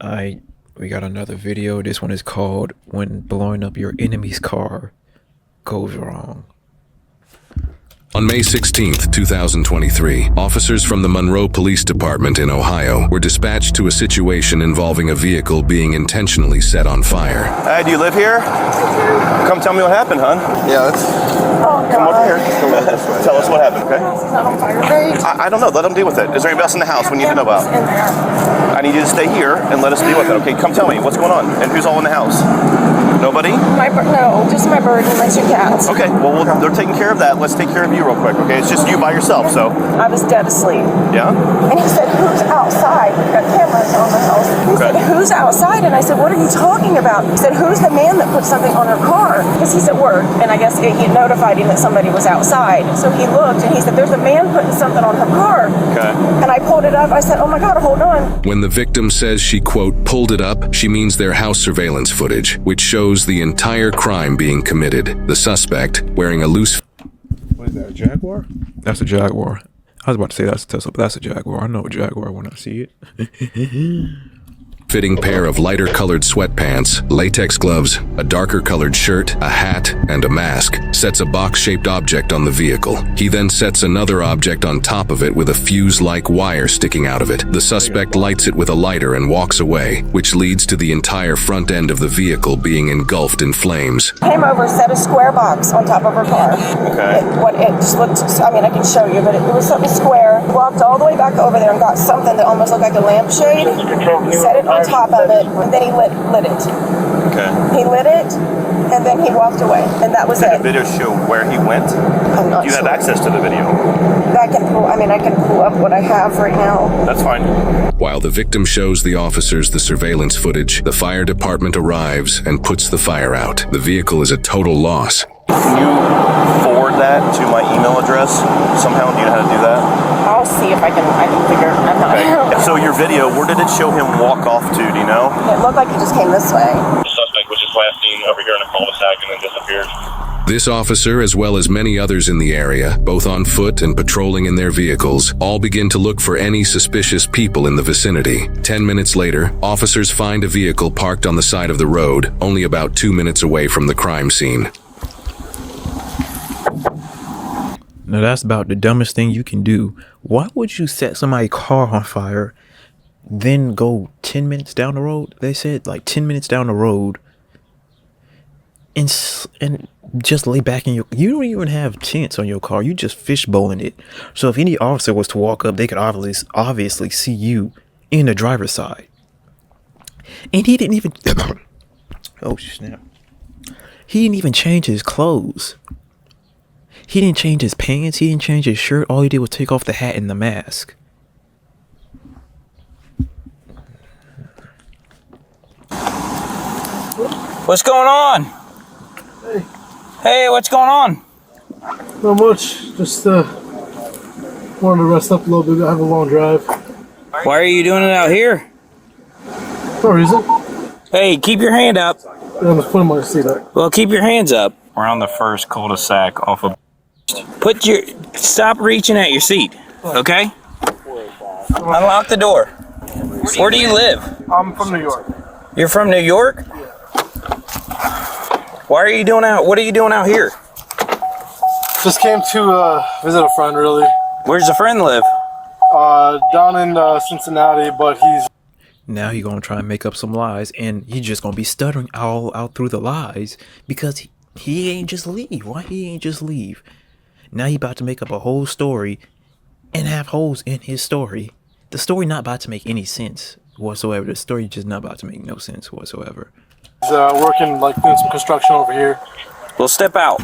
We got another video. This one is called When Blowing Up Your Enemy's Car Goes Wrong. On May 16th, 2023, officers from the Monroe Police Department in Ohio were dispatched to a situation involving a vehicle being intentionally set on fire. Hey, do you live here? Come tell me what happened, hon. Yeah, let's Come over here. Tell us what happened, okay? It's not on fire, right? I don't know. Let them deal with it. Is there anybody else in the house we need to know about? In there. I need you to stay here and let us deal with it, okay? Come tell me what's going on and who's all in the house. Nobody? No, just my bird and my two cats. Okay, well, they're taking care of that. Let's take care of you real quick, okay? It's just you by yourself, so. I was dead asleep. Yeah? And he said, who's outside? We've got cameras on the house. He said, who's outside? And I said, what are you talking about? He said, who's the man that put something on her car? Because he's at work, and I guess he notified him that somebody was outside. So he looked, and he said, there's a man putting something on her car. Okay. And I pulled it up. I said, oh my God, hold on. When the victim says she, quote, pulled it up, she means their house surveillance footage, which shows the entire crime being committed. The suspect, wearing a loose... What is that, a Jaguar? That's a Jaguar. I was about to say that's a Tesla, but that's a Jaguar. I know a Jaguar when I see it. fitting pair of lighter colored sweatpants, latex gloves, a darker colored shirt, a hat, and a mask, sets a box-shaped object on the vehicle. He then sets another object on top of it with a fuse-like wire sticking out of it. The suspect lights it with a lighter and walks away, which leads to the entire front end of the vehicle being engulfed in flames. Came over, set a square box on top of her car. Okay. It just looked, I mean, I can show you, but it was something square. Walked all the way back over there and got something that almost looked like a lampshade. Set it on top of it, and then he lit it. Okay. He lit it, and then he walked away, and that was Did it. the video show where he went? I'm not Do you sure. have access to the video? I can pull up what I have right now. That's fine. While the victim shows the officers the surveillance footage, the fire department arrives and puts the fire out. The vehicle is a total loss. Can you forward that to my email address somehow? Do you know how to do that? I'll see if I can figure. I'm not. Okay. So your video, where did it show him walk off to? Do you know? It looked like he just came this way. The suspect was just last seen over here in a cul-de-sac and then disappeared. This officer, as well as many others in the area, both on foot and patrolling in their vehicles, all begin to look for any suspicious people in the vicinity. 10 minutes later, officers find a vehicle parked on the side of the road, only about 2 minutes away from the crime scene. Now that's about the dumbest thing you can do. Why would you set somebody's car on fire, then go 10 minutes down the road? They said like 10 minutes down the road, and just lay back in your. You don't even have tents on your car. You just fishbowling it. So if any officer was to walk up, they could obviously see you in the driver's side. And he didn't even. Oh snap! He didn't even change his clothes. He didn't change his pants. He didn't change his shirt. All he did was take off the hat and the mask. What's going on? Hey. Hey, what's going on? Not much. Just wanted to rest up a little bit. I have a long drive. Why are you doing it out here? No reason. Hey, keep your hand up. Yeah, I'm just putting my seat up. Well, keep your hands up. We're on the first cul-de-sac off of... Stop reaching at your seat, okay? Unlock the door. Where do you live? I'm from New York. You're from New York? What are you doing out here? Just came to visit a friend, really. Where's the friend live? Down in Cincinnati, but he's... Now he gonna try and make up some lies, and he just gonna be stuttering all out through the lies because he ain't just leave. Why he ain't just leave? Now he about to make up a whole story and have holes in his story. The story not about to make any sense whatsoever. The story just not about to make no sense whatsoever. He's working, like, doing some construction over here. Well, step out.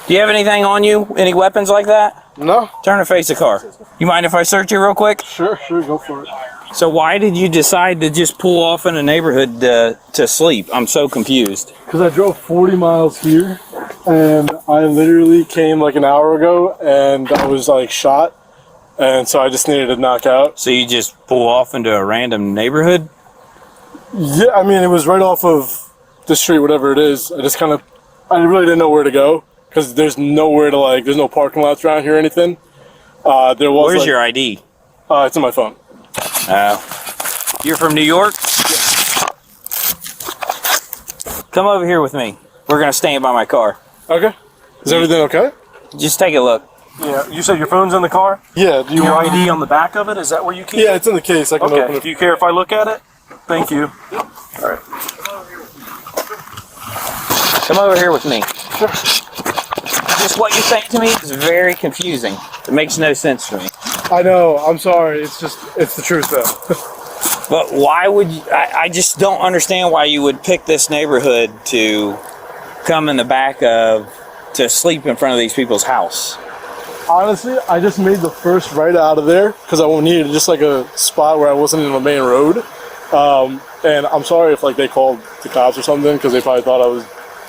Do you have anything on you? Any weapons like that? No? Turn and face the car. You mind if I search you real quick? Sure, go for it. So why did you decide to just pull off in a neighborhood to sleep? I'm so confused. Because I drove 40 miles here, and I literally came like an hour ago, and I was like shot, and so I just needed to knock out. So you just pull off into a random neighborhood? Yeah, I mean, it was right off of the street, whatever it is. I really didn't know where to go, because there's nowhere to, like, there's no parking lots around here or anything. Where's your ID? It's on my phone. You're from New York? Come over here with me. We're gonna stand by my car. Okay. Is everything okay? Just take a look. Yeah, you said your phone's in the car? Yeah. Do you Your want? ID on the back of it? Is that where you keep it? Yeah, it's in the case. I can open Okay. it. Do you care if I look at it? Thank you. All right. Come over here with me. Just what you're saying to me is very confusing. It makes no sense to me. I know. I'm sorry. It's the truth though. But why would you, I just don't understand why you would pick this neighborhood to come in the back of, to sleep in front of these people's house. Honestly, I just made the first right out of there because I needed just like a spot where I wasn't in the main road. And I'm sorry if like they called the cops or something because they probably thought I was,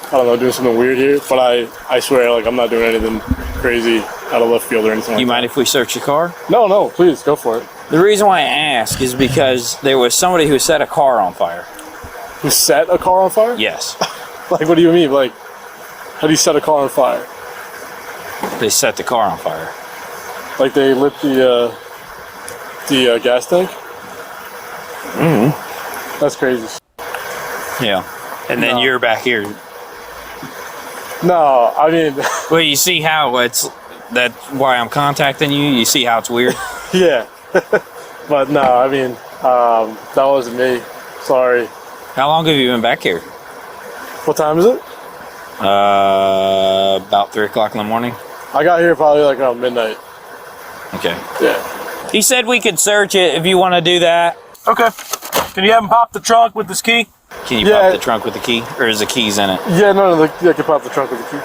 I don't know, doing something weird here. But I swear, like I'm not doing anything crazy out of left field or anything. You mind if we search your car? No, please go for it. The reason why I ask is because there was somebody who set a car on fire. Who set a car on fire? Yes. Like, what do you mean? Like, how do you set a car on fire? They set the car on fire. Like they lit the gas tank? Mm-hmm. That's crazy. Yeah. And then you're back here. No, I mean... Well, you see how that's why I'm contacting you? You see how it's weird? Yeah. But no, I mean, that wasn't me. Sorry. How long have you been back here? What time is it? About 3 o'clock in the morning. I got here probably like around midnight. Okay. Yeah. He said we could search it if you want to do that. Okay. Can you have him pop the trunk with this key? Can you pop the trunk with the key? Or is the keys in it? Yeah, no, I can pop the trunk with the key.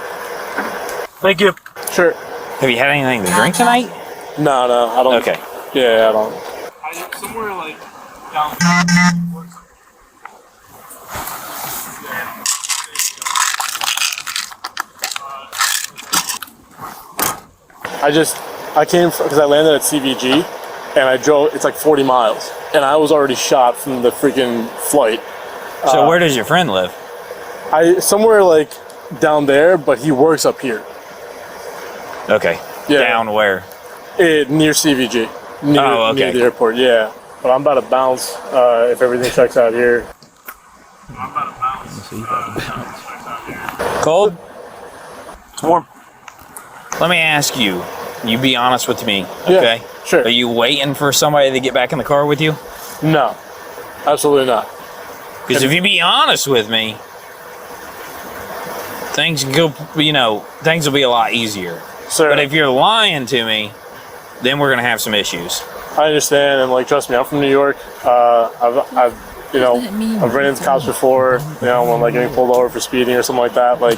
Thank you. Sure. Have you had anything to drink tonight? No, I don't. Okay. Yeah, I don't. Somewhere like down. I came because I landed at CVG and I drove, it's like 40 miles and I was already shot from the freaking flight. So where does your friend live? Somewhere like down there, but he works up here. Okay. Yeah. Down where? Near CVG. Near the airport, yeah. But I'm about to bounce if everything checks out here. Cold? It's warm. Let me ask you. You be honest with me, okay? Yeah, sure. Are you waiting for somebody to get back in the car with you? No, absolutely not. Because if you be honest with me, things go, things will be a lot easier. Sir, But if you're lying to me, then we're gonna have some issues. I understand, and like, trust me, I'm from New York. I've ran into cops before. When like getting pulled over for speeding or something like that. Like,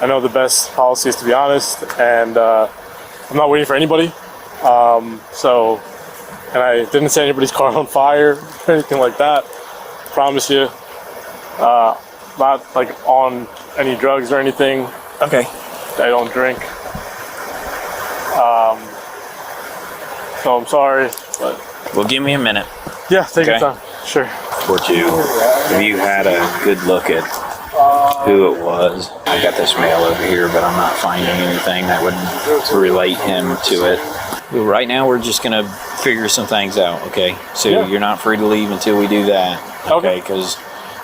I know the best policy is to be honest, and I'm not waiting for anybody. And I didn't set anybody's car on fire or anything like that. Promise you. Not like on any drugs or anything. Okay. I don't drink. So I'm sorry, but Well, give me a minute. yeah, take your Okay. time. Sure. Or two. Have you had a good look at who it was? I got this mail over here, but I'm not finding anything that would relate him to it. Well, right now, we're just gonna figure some things out, okay? So Yeah. you're not free to leave until we do that, Okay. okay?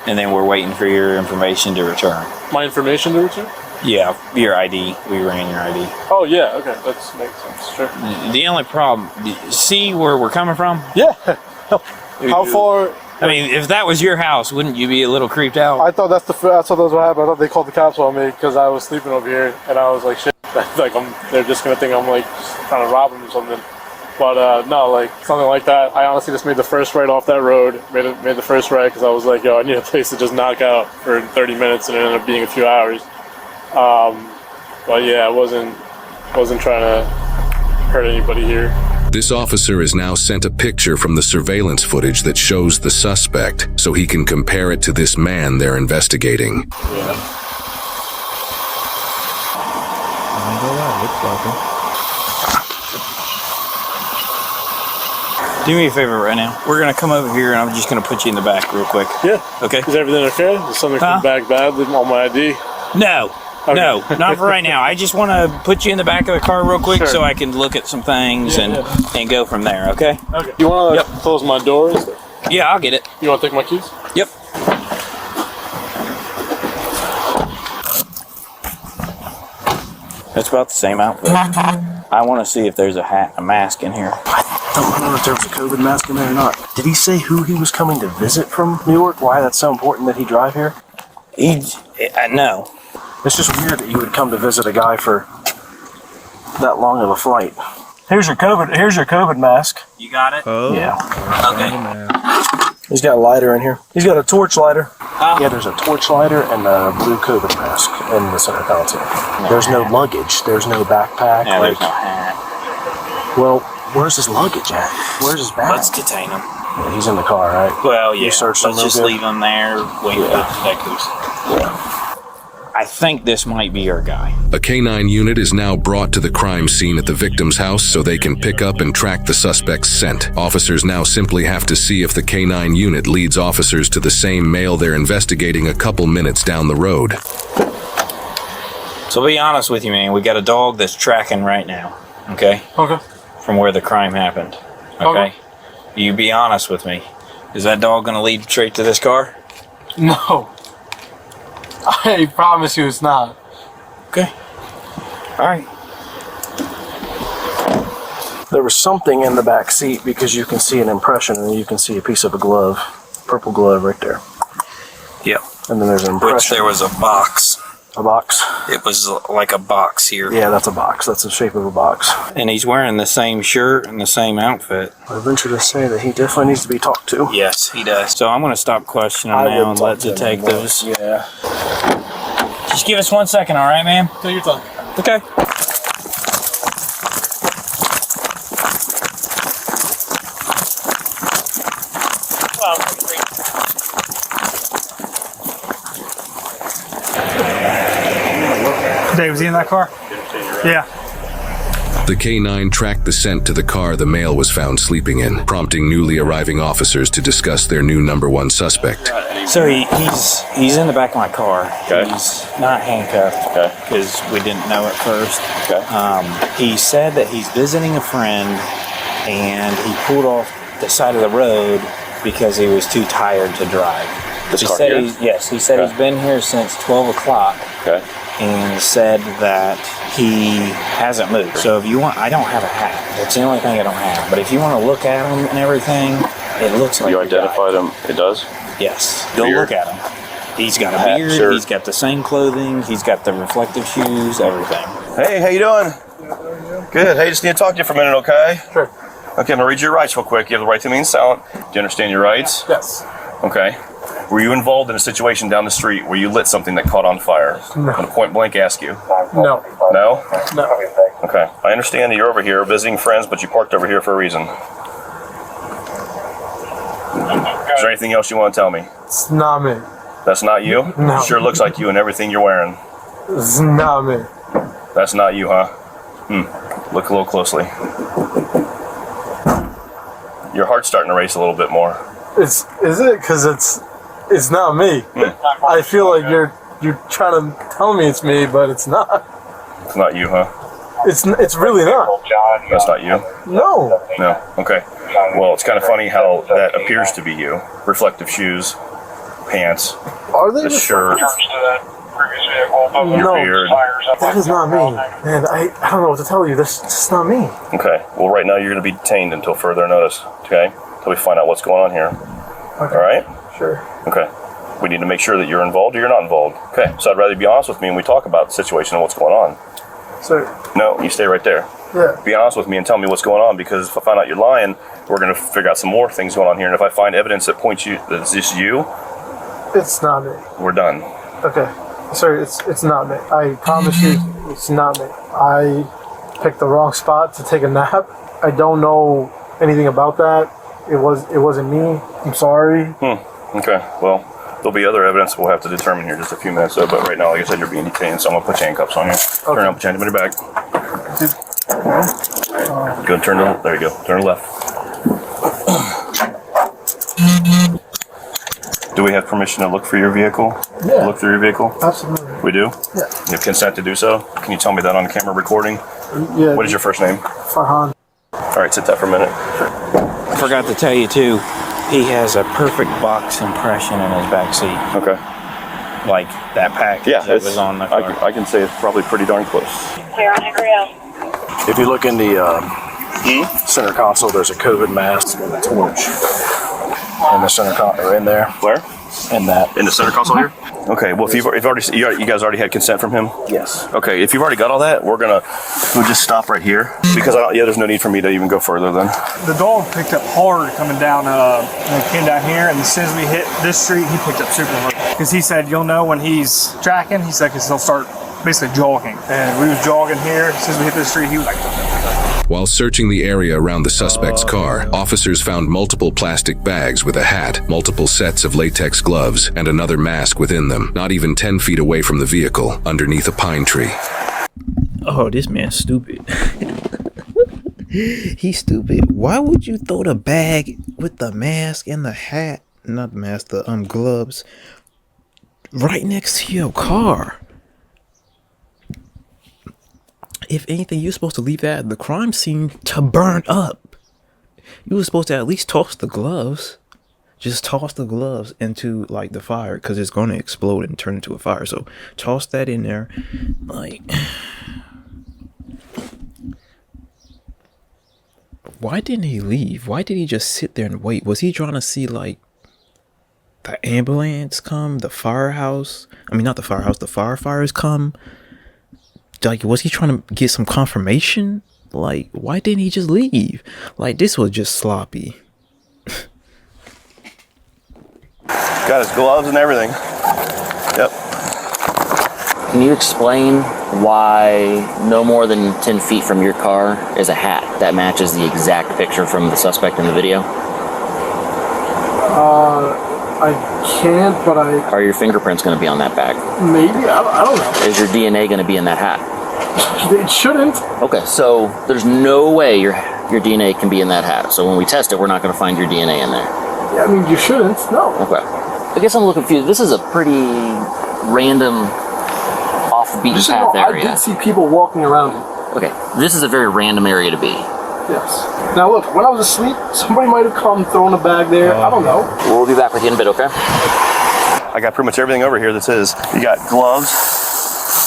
And then we're waiting for your information to return. My information to return? Yeah, your ID. We ran your ID. Oh yeah, okay, that makes sense. Sure. The only problem, see where we're coming from? Yeah. How far? I mean, if that was your house, wouldn't you be a little creeped out? I thought that's what happened. I thought they called the cops on me because I was sleeping over here, and I was like, shit, like they're just gonna think I'm like trying to rob them or something. But no, like something like that. I honestly just made the first right off that road. Made the first right because I was like, yo, I need a place to just knock out for 30 minutes, and it ended up being a few hours. But yeah, I wasn't trying to hurt anybody here. This officer has now sent a picture from the surveillance footage that shows the suspect, so he can compare it to this man they're investigating. I ain't gonna lie, looks like him. Do me a favor right now. We're gonna come over here and I'm just gonna put you in the back real quick. Yeah. Okay. Is everything okay? Is something come back bad on my ID? No. Okay. No, not for right now. I just want to put you in the back of the car real quick Sure. so I can look at some things and go from there, okay? Okay. You want to close my doors? Yeah, I'll get it. You want to take my keys? Yep. That's about the same outfit. I want to see if there's a hat, a mask in here. I don't know if there was a COVID mask in there or not. Did he say who he was coming to visit from New York? Why that's so important that he drive here? No. It's just weird that you would come to visit a guy for that long of a flight. Here's your COVID mask. You got it? Oh. Yeah. Okay. He's got a lighter in here. He's got a torch lighter. Yeah, there's a torch lighter and a blue COVID mask in the center console. There's no luggage. There's no backpack. Yeah, there's no hat. Well, where's his luggage at? Where's his bag? Let's detain him. Yeah, he's in the car, right? Well, yeah. You searched him Let's just real good? leave him there, wait for the detectives. Yeah. I think this might be our guy. A canine unit is now brought to the crime scene at the victim's house so they can pick up and track the suspect's scent. Officers now simply have to see if the canine unit leads officers to the same male they're investigating a couple minutes down the road. So be honest with you, man. We got a dog that's tracking right now. Okay? Okay. From where the crime happened. Okay? You be honest with me. Is that dog gonna lead straight to this car? No. I promise you it's not. Okay. Alright. There was something in the back seat because you can see an impression and you can see a piece of a glove. Purple glove right there. Yep. And then there's an impression. Which there was a box. A box? It was like a box here. Yeah, that's a box. That's the shape of a box. And he's wearing the same shirt and the same outfit. I venture to say that he definitely needs to be talked to. Yes, he does. So I'm going to stop questioning him now and let detectives. Yeah. Just give us 1 second, all right, ma'am? Take your time. Okay. Dave, was he in that car? Yeah. The K9 tracked the scent to the car the male was found sleeping in, prompting newly arriving officers to discuss their new #1 suspect. So he's in the back of my car. Okay. He's not handcuffed because we didn't know at first. Okay. He said that he's visiting a friend and he pulled off the side of the road because he was too tired to drive. This He car said here? yes, he said Okay. he's been here since 12 o'clock. Okay. And said that he hasn't moved. So if you want, I don't have a hat. That's the only thing I don't have. But if you want to look at him and everything, it looks like You the guy. identified him. It does? Yes. Go Beard? look at him. He's got a Hat, beard. shirt. He's got the same clothing. He's got the reflective shoes. Everything. Hey, how you doing? Good. Hey, just need to talk to you for a minute, okay? Sure. Okay, I'm gonna read your rights real quick. You have the right to remain silent. Do you understand your rights? Yes. Okay. Were you involved in a situation down the street where you lit something that caught on fire? No. I'm gonna point blank ask you. No. No? No. Okay. I understand that you're over here visiting friends, but you parked over here for a reason. Is there anything else you want to tell me? It's not me. That's not you? No. Sure looks like you and everything you're wearing. It's not me. That's not you, huh? Look a little closely. Your heart's starting to race a little bit more. Is it? Because it's not me. I feel like you're trying to tell me it's me, but it's not. It's not you, huh? It's really not. That's not you? No. No. Okay. Well, it's kind of funny how that appears to be you. Reflective shoes, pants, Are they? the shirt, your No. beard. That is not me. Man, I don't know what to tell you. That's just not me. Okay. Well, right now you're going to be detained until further notice. Okay? Until we find out what's going on here. Okay. All right? Sure. Okay. We need to make sure that you're involved or you're not involved. Okay. So I'd rather you be honest with me and we talk about the situation and what's going on. So, No, you stay right there. yeah. Be honest with me and tell me what's going on, because if I find out you're lying, we're going to figure out some more things going on here. And if I find evidence that points you that it's just you, It's not me. we're done. Okay. Sir, it's not me. I promise you, it's not me. I picked the wrong spot to take a nap. I don't know anything about that. It wasn't me. I'm sorry. Okay. Well, there'll be other evidence we'll have to determine here in just a few minutes, though. But right now, like I said, you're being detained, so I'm going to put handcuffs on you. Turn up, put your hand on your back. Go turn to there you go. Turn to the left. Do we have permission to look for your vehicle? Yeah. Look through your vehicle? Absolutely. We do? Yeah. You have consent to do so? Can you tell me that on camera recording? Yeah. What is your first name? Farhan? All right, sit that for a minute. I forgot to tell you too. He has a perfect box impression in his back seat. Okay. Like that package that was on the car. I can say it's probably pretty darn close. Clear on Hickory. If you look in the center console, there's a COVID mask and a torch in the center console, in there. Where? In that. In the center console here? Okay, well, if you've already, you guys already had consent from him? Yes. Okay, if you've already got all that, we'll just stop right here because there's no need for me to even go further then. The dog picked up hard coming down, and came down here, and as soon as we hit this street, he picked up super hard. Because he said, you'll know when he's tracking, he said, because he'll start basically jogging. And we was jogging here, as soon as we hit this street, he was like... While searching the area around the suspect's car, officers found multiple plastic bags with a hat, multiple sets of latex gloves, and another mask within them, not even 10 feet away from the vehicle, underneath a pine tree. Oh, this man's stupid. He's stupid. Why would you throw the bag with the mask and the hat, not the mask, the gloves, right next to your car? If anything, you're supposed to leave that at the crime scene to burn up. You were supposed to at least toss the gloves. Just toss the gloves into like the fire because it's going to explode and turn into a fire. So toss that in there. Like, why didn't he leave? Why did he just sit there and wait? Was he trying to see like the ambulance come, the firehouse? I mean, not the firehouse, the firefighters come. Like, was he trying to get some confirmation? Like, why didn't he just leave? Like, this was just sloppy. Got his gloves and everything. Yep. Can you explain why no more than 10 feet from your car is a hat that matches the exact picture from the suspect in the video? I can't, but Are your fingerprints going to be on that bag? maybe, I don't know. Is your DNA going to be in that hat? It shouldn't. Okay, so there's no way your DNA can be in that hat. So when we test it, we're not going to find your DNA in there. Yeah, I mean, you shouldn't, no. Okay. I guess I'm a little confused. This is a pretty random, off the beaten Just so you path know, area. I did see people walking around it. Okay, this is a very random area to be. Yes. Now look, when I was asleep, somebody might have come, thrown a bag there. I don't know. We'll be back with you in a bit, okay? I got pretty much everything over here that says you got gloves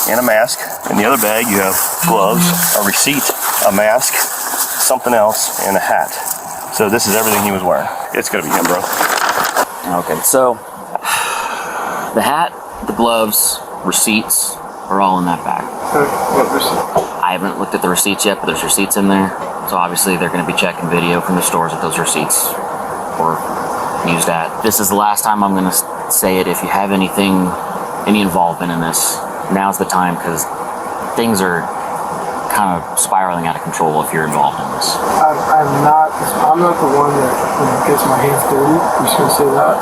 and a mask. In the other bag, you have gloves, a receipt, a mask, something else, and a hat. So this is everything he was wearing. It's gonna be him, bro. Okay, so the hat, the gloves, receipts are all in that bag. I haven't looked at the receipts yet, but there's receipts in there. So obviously they're going to be checking video from the stores that those receipts were used at. This is the last time I'm going to say it. If you have any involvement in this, now's the time because things are kind of spiraling out of control if you're involved in this. I'm not the one that gets my hands dirty. I'm just gonna say that.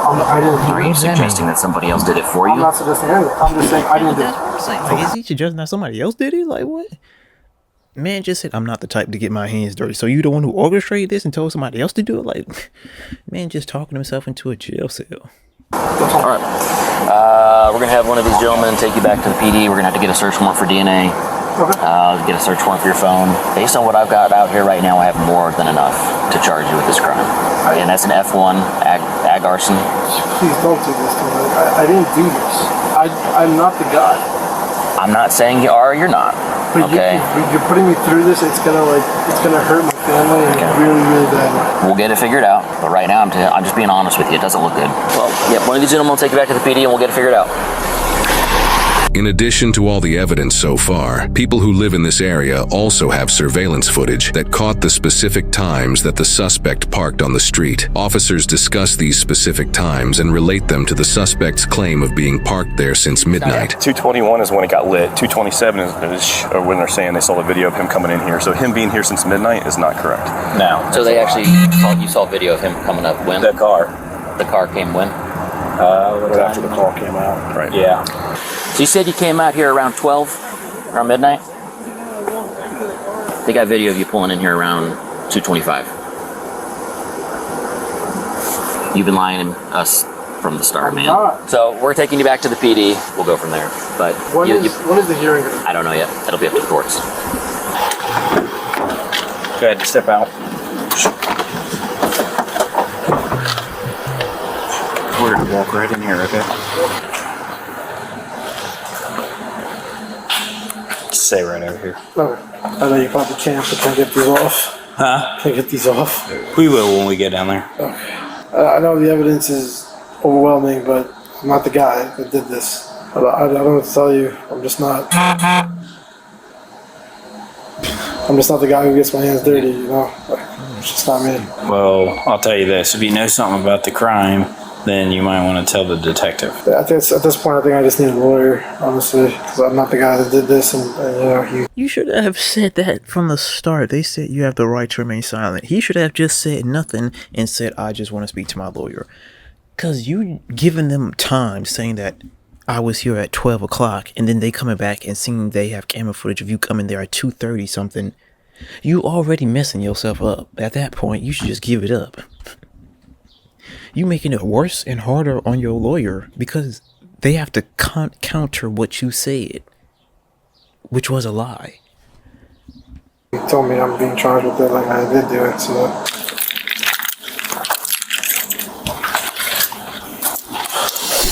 I didn't. Are you suggesting that somebody else did it for you? I'm not suggesting anything. I'm just saying I didn't do it. Like, is he suggesting that somebody else did it? Like, what? Man just said, I'm not the type to get my hands dirty. So you the one who orchestrated this and told somebody else to do it? Like, man just talking himself into a jail cell. All right. We're going to have one of these gentlemen take you back to the PD. We're going to have to get a search warrant for DNA. Get a search warrant for your phone. Based on what I've got out here right now, I have more than enough to charge you with this crime. And that's an F1, ag arson. Please don't do this to me. I didn't do this. I'm not the guy. I'm not saying you are or you're not. But okay. You're putting me through this. It's gonna hurt my family in a really, really bad way. We'll get it figured out. But right now, I'm just being honest with you. It doesn't look good. Well, yeah, one of these gentlemen will take you back to the PD and we'll get it figured out. In addition to all the evidence so far, people who live in this area also have surveillance footage that caught the specific times that the suspect parked on the street. Officers discuss these specific times and relate them to the suspect's claim of being parked there since midnight. 2:21 is when it got lit. 2:27 is when they're saying they saw the video of him coming in here. So him being here since midnight is not correct. No. So they actually saw video of him coming up when? That car. The car came when? After the call came out. Right. Yeah. So you said you came out here around 12, around midnight? They got video of you pulling in here around 2:25. You've been lying to us from the start, man. So we're taking you back to the PD. We'll go from there. But when is the hearing? I don't know yet. That'll be up to the courts. Go ahead, step out. walk right in here, okay? Stay right over here. Okay. I know you probably can't, but can I get these off? Huh? Can I get these off? We will when we get down there. Okay. I know the evidence is overwhelming, but I'm not the guy that did this. I don't know what to tell you. I'm just not the guy who gets my hands dirty, you know? Like, it's just not me. Well, I'll tell you this. If you know something about the crime, then you might want to tell the detective. At this point, I think I just need a lawyer, honestly, because I'm not the guy that did this, and you know, You should have said that from the start. They said you have the right to remain silent. He should have just said nothing and said, I just want to speak to my lawyer. Because you giving them time saying that I was here at 12 o'clock and then they coming back and seeing they have camera footage of you coming there at 2:30 something. You already messing yourself up. At that point, you should just give it up. You making it worse and harder on your lawyer because they have to counter what you said, which was a lie. he told me I'm being charged with it, like I did do it, so...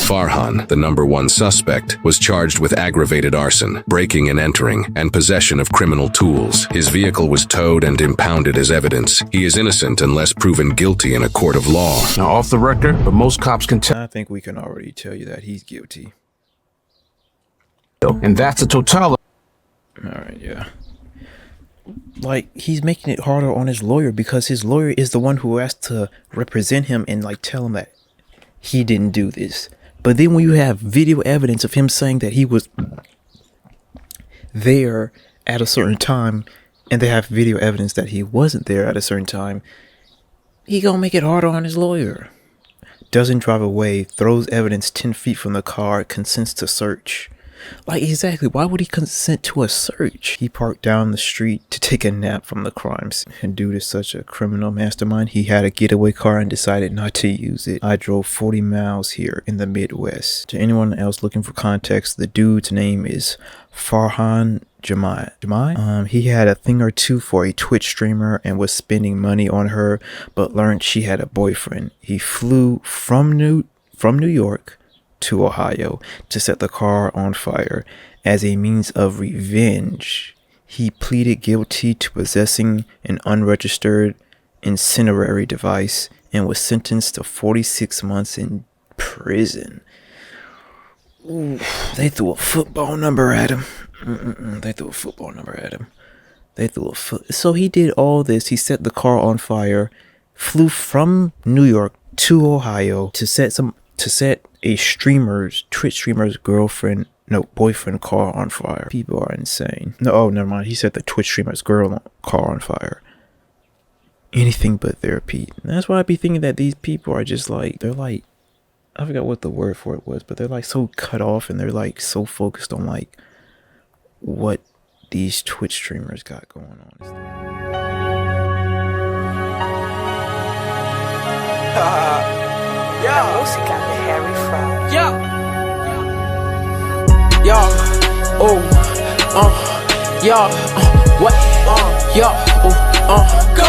Farhan, the number one suspect, was charged with aggravated arson, breaking and entering, and possession of criminal tools. His vehicle was towed and impounded as evidence. He is innocent unless proven guilty in a court of law. Now, off the record, but most cops can tell, I think we can already tell you that he's guilty. and that's the totality. Alright, yeah. Like, he's making it harder on his lawyer because his lawyer is the one who has to represent him and, like, tell him that he didn't do this. But then when you have video evidence of him saying that he was there at a certain time, and they have video evidence that he wasn't there at a certain time, he gonna make it harder on his lawyer. Doesn't drive away, throws evidence 10 feet from the car, consents to search. Like, exactly, why would he consent to a search? He parked down the street to take a nap from the crimes. And due to such a criminal mastermind, he had a getaway car and decided not to use it. I drove 40 miles here in the Midwest. To anyone else looking for context, the dude's name is Farhan Jamai. He had a thing or two for a Twitch streamer and was spending money on her, but learned she had a boyfriend. He flew from New York to Ohio to set the car on fire as a means of revenge. He pleaded guilty to possessing an unregistered incendiary device and was sentenced to 46 months in prison. Ooh, they threw a football number at him. They threw a football number at him. So he did all this. He set the car on fire, flew from New York to Ohio to set a Twitch streamer's boyfriend car on fire. People are insane. No, oh, never mind. He set the Twitch streamer's car on fire. Anything but therapy. And that's why I be thinking that these people are just like, they're like, I forgot what the word for it was, but they're like so cut off and they're like so focused on like what these Twitch streamers got going on. Yo, Lucy got the Harry fried. What? Go.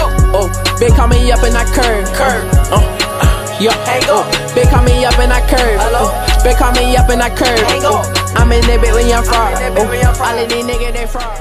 Big call me up and I curve. Big call me up and I curve. Big call me up and I curve. I'm in that bit when you're fraud. All of these niggas they fraud.